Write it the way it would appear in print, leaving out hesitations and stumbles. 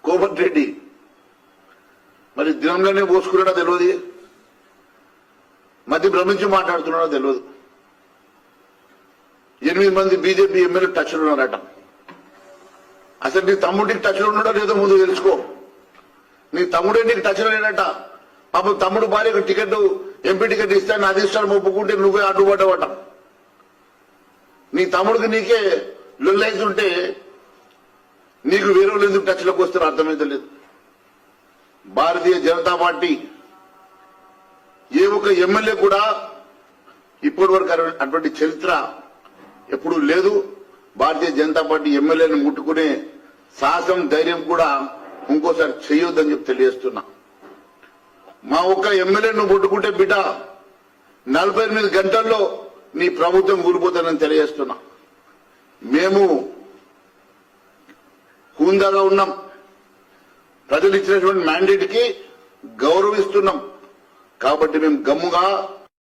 కోమటిరెడ్డి మరి దినంలోనే పోసుకున్నాడో తెలియదు, మధ్య భ్రమించి మాట్లాడుతున్నాడో తెలియదు. 8 మంది బీజేపీ ఎమ్మెల్యే టచ్లో ఉన్నారట. అసలు నీ తమ్ముడికి టచ్లో ఉన్నాడో లేదో ముందు తెలుసుకో. నీ తమ్ముడే నీకు టచ్లో లేడట. పాపం తమ్ముడు భార్యకు టికెట్ ఎంపీ టికెట్ ఇస్తాను అది ఇస్తాను ఒప్పుకుంటే నువ్వే అడ్డుపడ్డవట. నీ తమ్ముడికి నీకే లొల్లైతుంటే నీకు వేరే వాళ్ళు ఎందుకు టచ్లోకి వస్తారో అర్థమైతలేదు. భారతీయ జనతా పార్టీ ఏ ఒక్క ఎమ్మెల్యే కూడా ఇప్పటి వరకు అటువంటి చరిత్ర ఎప్పుడూ లేదు. భారతీయ జనతా పార్టీ ఎమ్మెల్యేని ముట్టుకునే సాహసం ధైర్యం కూడా ఇంకోసారి చేయొద్దని చెప్పి తెలియజేస్తున్నా. మా ఒక్క ఎమ్మెల్యేను ముట్టుకుంటే బిడ్డ 48 గంటల్లో నీ ప్రభుత్వం కూలిపోతుందని తెలియజేస్తున్నా. మేము హుందాగా ఉన్నాం. ప్రజలు ఇచ్చినటువంటి మ్యాండేట్ కి గౌరవిస్తున్నాం. కాబట్టి మేము గమ్ముగా